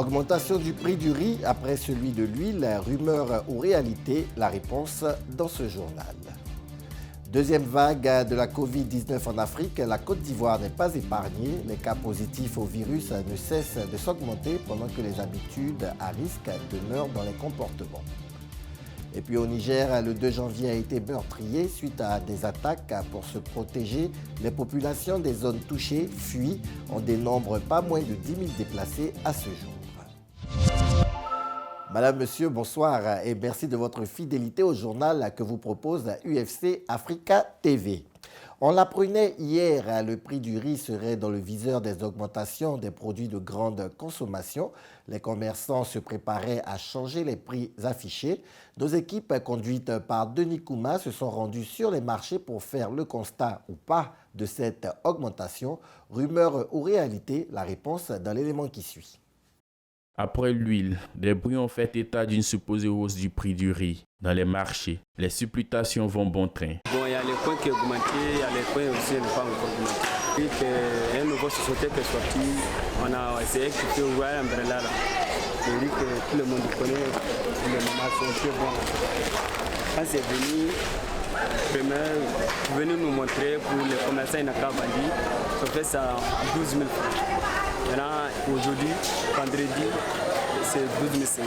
Augmentation du prix du riz après celui de l'huile, rumeur ou réalité? La réponse dans ce journal. Deuxième vague de la Covid-19 en Afrique, la Côte d'Ivoire n'est pas épargnée. Les cas positifs au virus ne cessent de s'augmenter pendant que les habitudes à risque demeurent dans les comportements. Et puis au Niger, le 2 janvier a été meurtrier suite à des attaques. Pour se protéger, les populations des zones touchées fuient. On dénombre pas moins de 10 000 déplacés à ce jour. Madame, Monsieur, bonsoir et merci de votre fidélité au journal que vous propose UFC Africa TV. On l'apprenait hier, le prix du riz serait dans le viseur des augmentations des produits de grande consommation. Les commerçants se préparaient à changer les prix affichés. Nos équipes, conduites par Denis Kouma, se sont rendues sur les marchés pour faire le constat ou pas de cette augmentation. Rumeur ou réalité? La réponse dans l'élément qui suit. Après l'huile, des bruits ont fait état d'une supposée hausse du prix du riz dans les marchés. Les supputations vont bon train. Bon, il y a les points qui ont augmenté, il y a les points aussi qui n'ont pas encore augmenté. Il y a une nouvelle société qui est sortie, on a essayé de quitter Royal Umbrella. Le riz que tout le monde connaît, les mamans sont très bons. Quand c'est venu, venir nous montrer pour les commerçants et Naka Bandi, ça fait ça 12 000 francs. Maintenant, aujourd'hui, vendredi, c'est 12 500.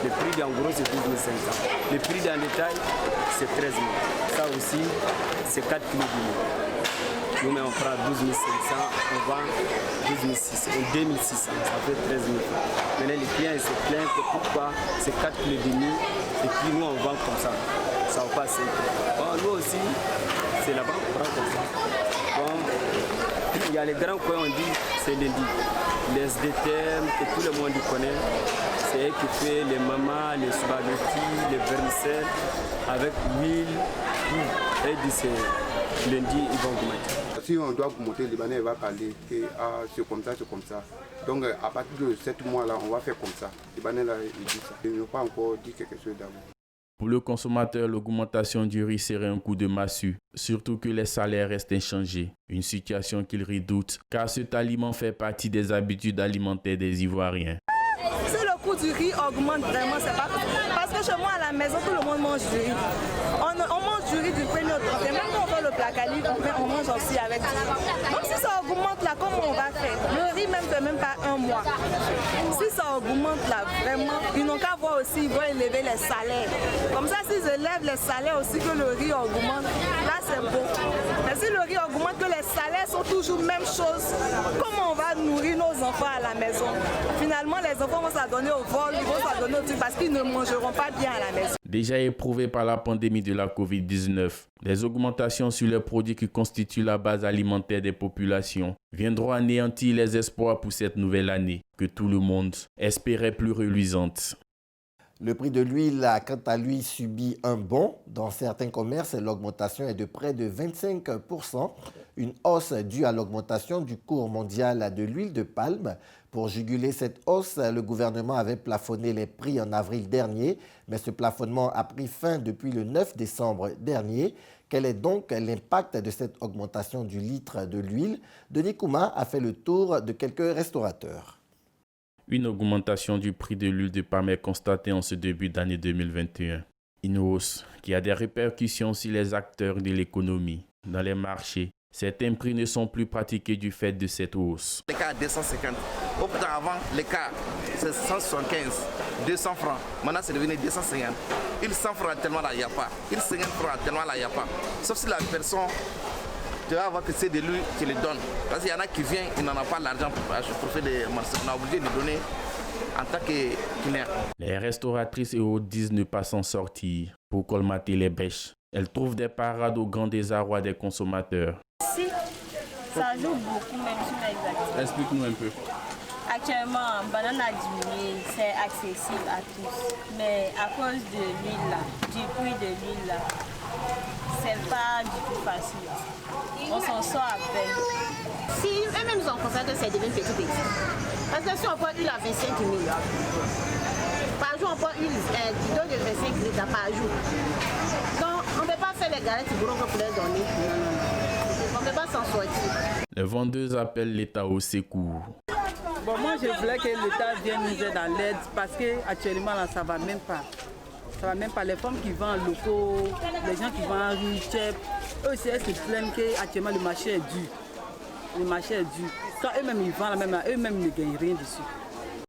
Le prix en gros, c'est 12 500. Le prix dans le détail, c'est 13 000. Ça aussi, c'est 4 kg de lait. Nous, on prend 12 500, on vend 12 600, 2 600, ça fait 13 000. Maintenant, les clients se plaignent que pourquoi c'est 4 kg de lait et puis nous, on vend comme ça. Ça va pas 5 kg. Bon, nous aussi, c'est là-bas, on prend comme ça. Bon, il y a les grands coins, on dit, c'est lundi. Les SDTM, que tout le monde connaît, c'est eux qui font les mamas, les spaghettis, les vermicelles, avec l'huile, tout. Et dit c'est lundi, ils vont augmenter. Si on doit augmenter, le Libanais va parler que c'est comme ça, c'est comme ça. Donc à partir de 7 mois-là, on va faire comme ça. Le Libanais là, il dit ça. Ils n'ont pas encore dit quelque chose d'avant. Pour le consommateur, l'augmentation du riz serait un coup de massue, surtout que les salaires restent inchangés. Une situation qu'il redoute, car cet aliment fait partie des habitudes alimentaires des Ivoiriens. Si le coût du riz augmente vraiment, c'est pas parce que chez moi à la maison, tout le monde mange du riz. On mange du riz du premier au 30. Même quand on fait le plat calibre, on mange aussi avec du riz. Donc si ça augmente là, comment on va faire? Le riz même fait même pas un mois. Si ça augmente là, vraiment, ils n'ont qu'à voir aussi, ils vont élever les salaires. Comme ça, s'ils élèvent les salaires aussi, que le riz augmente, là c'est beau. Mais si le riz augmente, que les salaires sont toujours même chose, comment on va nourrir nos enfants à la maison? Finalement, les enfants vont s'adonner au vol, ils vont s'adonner au truc parce qu'ils ne mangeront pas bien à la maison. Déjà éprouvé par la pandémie de la Covid-19, les augmentations sur les produits qui constituent la base alimentaire des populations viendront anéantir les espoirs pour cette nouvelle année que tout le monde espérait plus reluisante. Le prix de l'huile a quant à lui subi un bond. Dans certains commerces, l'augmentation est de près de 25%. Une hausse due à l'augmentation du cours mondial de l'huile de palme. Pour juguler cette hausse, le gouvernement avait plafonné les prix en avril dernier, mais ce plafonnement a pris fin depuis le 9 décembre dernier. Quel est donc l'impact de cette augmentation du litre de l'huile? Denis Kouma a fait le tour de quelques restaurateurs. Une augmentation du prix de l'huile de palme est constatée en ce début d'année 2021. Une hausse qui a des répercussions sur les acteurs de l'économie. Dans les marchés, certains prix ne sont plus pratiqués du fait de cette hausse. Les cas à 250. Autant avant, les cas, c'est 175, 200 francs. Maintenant, c'est devenu 250. 100 francs tellement là, il n'y a pas. 50 francs tellement là, il n'y a pas. Sauf si la personne, tu vas voir que c'est de lui qui le donne. Parce qu'il y en a qui viennent, ils n'en ont pas l'argent pour faire des marchés. On est obligé de donner en tant que client. Les restauratrices et hôtes disent ne pas s'en sortir pour colmater les brèches. Elles trouvent des parades au grand désarroi des consommateurs. Si, ça joue beaucoup même sur les activités. Explique-nous un peu. Actuellement, banane a diminué, c'est accessible à tous. Mais à cause de l'huile là, du prix de l'huile là, c'est pas du tout facile. On s'en sort à peine. Si eux-mêmes ils ont constaté que c'est devenu petit. Parce que si on prend l'huile à 25 000, par jour on prend une bidon de 25 litres par jour. Donc on ne peut pas faire les galettes pour les donner. On ne peut pas s'en sortir. Les vendeuses appellent l'État au secours. Bon, moi, je voulais que l'État vienne nous aider dans l'aide parce qu'actuellement, là, ça ne va même pas. Ça va même pas. Les femmes qui vendent locaux, les gens qui vendent rue, chef, eux aussi, elles se plaignent qu'actuellement, le marché est dur. Le marché est dur. Quand eux-mêmes, ils vendent, eux-mêmes ne gagnent rien dessus.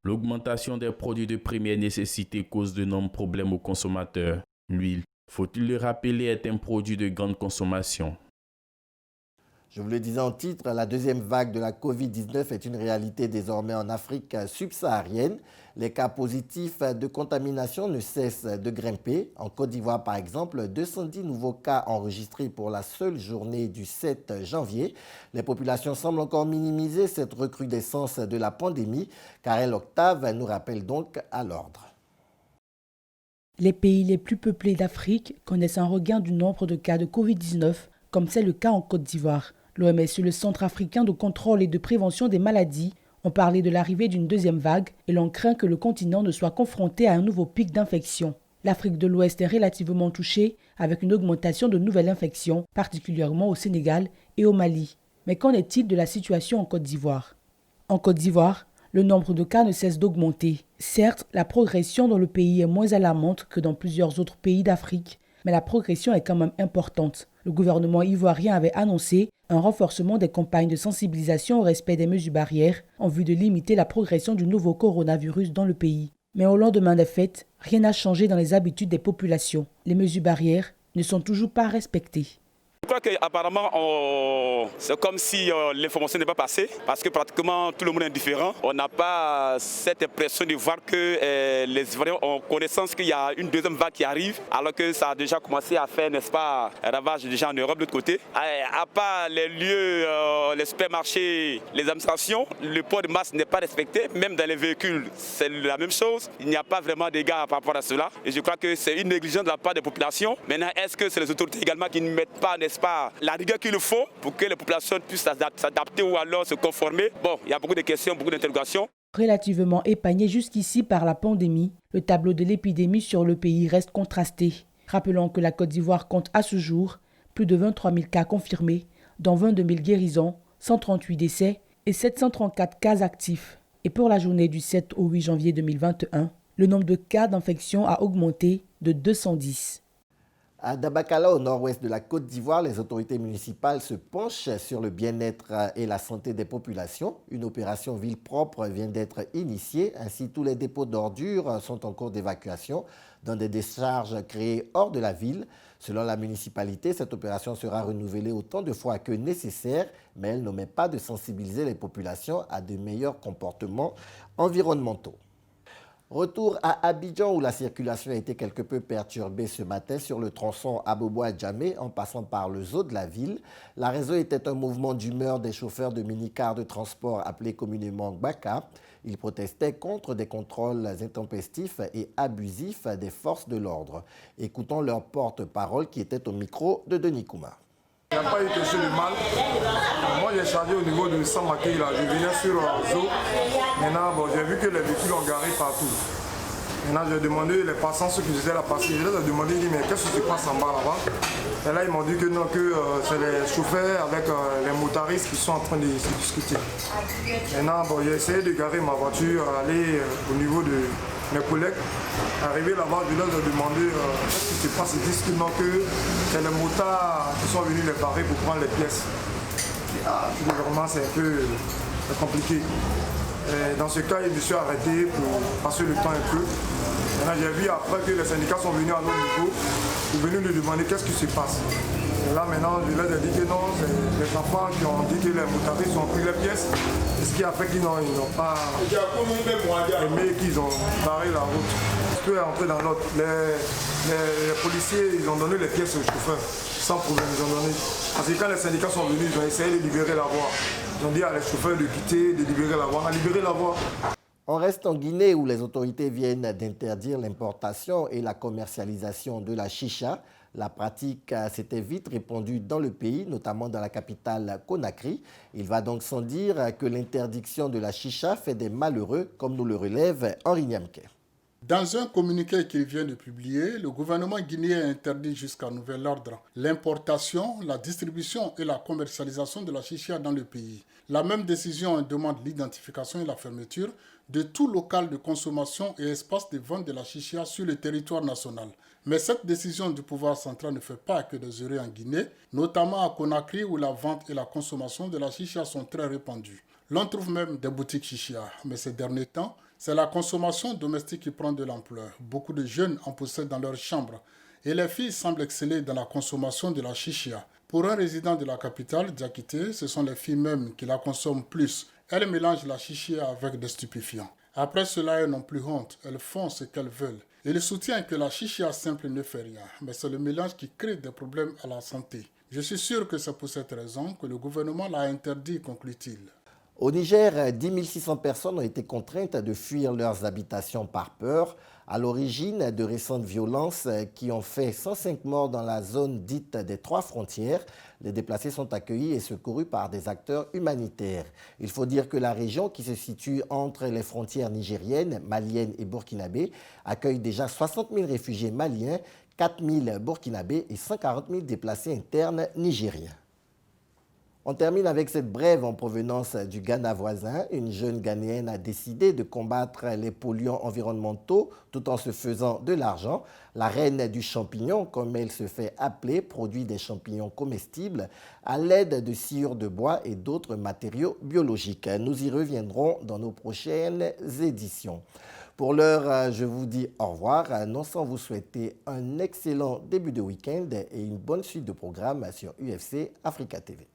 L'augmentation des produits de première nécessité cause d'énormes problèmes aux consommateurs. L'huile, faut-il le rappeler, est un produit de grande consommation. Je vous le disais en titre, la deuxième vague de la Covid-19 est une réalité désormais en Afrique subsaharienne. Les cas positifs de contamination ne cessent de grimper. En Côte d'Ivoire, par exemple, 210 nouveaux cas enregistrés pour la seule journée du 7 janvier. Les populations semblent encore minimiser cette recrudescence de la pandémie. Karel Octave nous rappelle donc à l'ordre. Les pays les plus peuplés d'Afrique connaissent un regain du nombre de cas de Covid-19, comme c'est le cas en Côte d'Ivoire. L'OMS et le Centre africain de contrôle et de prévention des maladies ont parlé de l'arrivée d'une deuxième vague et l'on craint que le continent ne soit confronté à un nouveau pic d'infection. L'Afrique de l'Ouest est relativement touchée avec une augmentation de nouvelles infections, particulièrement au Sénégal et au Mali. Mais qu'en est-il de la situation en Côte d'Ivoire ? En Côte d'Ivoire, le nombre de cas ne cesse d'augmenter. Certes, la progression dans le pays est moins alarmante que dans plusieurs autres pays d'Afrique, mais la progression est quand même importante. Le gouvernement ivoirien avait annoncé un renforcement des campagnes de sensibilisation au respect des mesures barrières en vue de limiter la progression du nouveau coronavirus dans le pays. Mais au lendemain des fêtes, rien n'a changé dans les habitudes des populations. Les mesures barrières ne sont toujours pas respectées. Je crois qu'apparemment, c'est comme si l'information n'est pas passée parce que pratiquement tout le monde est différent. On n'a pas cette impression de voir que les Ivoiriens ont connaissance qu'il y a une deuxième vague qui arrive alors que ça a déjà commencé à faire, n'est-ce pas, ravage déjà en Europe de l'autre côté. À part les lieux, les supermarchés, les administrations, le port de masque n'est pas respecté. Même dans les véhicules, c'est la même chose. Il n'y a pas vraiment de dégâts par rapport à cela. Et je crois que c'est une négligence de la part des populations. Maintenant, est-ce que c'est les autorités également qui ne mettent pas, pas la rigueur qu'il faut pour que les populations puissent s'adapter ou alors se conformer. Bon, il y a beaucoup de questions, beaucoup d'interrogations. Relativement épargné jusqu'ici par la pandémie, le tableau de l'épidémie sur le pays reste contrasté. Rappelons que la Côte d'Ivoire compte à ce jour plus de 23 000 cas confirmés, dont 22 000 guérisons, 138 décès et 734 cas actifs. Et pour la journée du 7 au 8 janvier 2021, le nombre de cas d'infection a augmenté de 210. À Dabakala, au nord-ouest de la Côte d'Ivoire, les autorités municipales se penchent sur le bien-être et la santé des populations. Une opération ville propre vient d'être initiée. Ainsi, tous les dépôts d'ordures sont en cours d'évacuation dans des décharges créées hors de la ville. Selon la municipalité, cette opération sera renouvelée autant de fois que nécessaire, mais elle n'omet pas de sensibiliser les populations à de meilleurs comportements environnementaux. Retour à Abidjan où la circulation a été quelque peu perturbée ce matin sur le tronçon Abobo-Adjamé en passant par le zoo de la ville. La raison était un mouvement d'humeur des chauffeurs de mini-cars de transport appelés communément Gbaka. Ils protestaient contre des contrôles intempestifs et abusifs des forces de l'ordre. Écoutons leur porte-parole qui était au micro de Denis Kouma. Il n'y a pas eu quelque chose de mal. Moi, j'ai chargé au niveau de Samakei, là. Je venais sur Zo. Maintenant, j'ai vu que les véhicules ont garé partout. Maintenant, j'ai demandé les passants, ceux qui étaient là passer. Je leur ai demandé, mais qu'est-ce qui se passe en bas là-bas? Et là, ils m'ont dit que non, que c'est les chauffeurs avec les motaristes qui sont en train de se discuter. Maintenant, j'ai essayé de garer ma voiture, aller au niveau de mes collègues. Arrivé là-bas, je leur ai demandé qu'est-ce qui se passe. Ils disent que non, que c'est les motards qui sont venus les barrer pour prendre les pièces. Vraiment, c'est un peu compliqué. Et dans ce cas, je me suis arrêté pour passer le temps un peu. Maintenant, j'ai vu après que les syndicats sont venus à notre niveau pour venir nous demander qu'est-ce qui se passe. Et là, maintenant, je leur ai dit que non, c'est les enfants qui ont dit que les motaristes ont pris les pièces. Et ce qui a fait qu'ils n'ont pas aimé, qu'ils ont barré la route. Je peux entrer dans l'autre. Les policiers, ils ont donné les pièces aux chauffeurs, sans problème, ils ont donné. Parce que quand les syndicats sont venus, ils ont essayé de libérer la voie. Ils ont dit à les chauffeurs de quitter, de libérer la voie. On a libéré la voie. On reste en Guinée où les autorités viennent d'interdire l'importation et la commercialisation de la chicha. La pratique s'était vite répandue dans le pays, notamment dans la capitale Conakry. Il va donc sans dire que l'interdiction de la chicha fait des malheureux, comme nous le relève Henri Niamke. Dans un communiqué qu'il vient de publier, le gouvernement guinéen interdit jusqu'à nouvel ordre l'importation, la distribution et la commercialisation de la chicha dans le pays. La même décision demande l'identification et la fermeture de tout local de consommation et espace de vente de la chicha sur le territoire national. Mais cette décision du pouvoir central ne fait pas que des heureux en Guinée, notamment à Conakry où la vente et la consommation de la chicha sont très répandues. L'on trouve même des boutiques chicha, mais ces derniers temps, c'est la consommation domestique qui prend de l'ampleur. Beaucoup de jeunes en possèdent dans leurs chambres et les filles semblent exceller dans la consommation de la chicha. Pour un résident de la capitale, Diakité, ce sont les filles mêmes qui la consomment plus. Elles mélangent la chicha avec des stupéfiants. Après cela, elles n'ont plus honte, elles font ce qu'elles veulent. Il soutient que la chicha simple ne fait rien, mais c'est le mélange qui crée des problèmes à la santé. Je suis sûr que c'est pour cette raison que le gouvernement l'a interdit, conclut-il. Au Niger, 10 600 personnes ont été contraintes de fuir leurs habitations par peur, à l'origine de récentes violences qui ont fait 105 morts dans la zone dite des 3 frontières. Les déplacés sont accueillis et secourus par des acteurs humanitaires. Il faut dire que la région qui se situe entre les frontières nigériennes, maliennes et burkinabé accueille déjà 60 000 réfugiés maliens, 4 000 burkinabés et 140 000 déplacés internes nigériens. On termine avec cette brève en provenance du Ghana voisin. Une jeune Ghanéenne a décidé de combattre les polluants environnementaux tout en se faisant de l'argent. La reine du champignon, comme elle se fait appeler, produit des champignons comestibles à l'aide de sciure de bois et d'autres matériaux biologiques. Nous y reviendrons dans nos prochaines éditions. Pour l'heure, je vous dis au revoir, non sans vous souhaiter un excellent début de week-end et une bonne suite de programmes sur UFC Africa TV.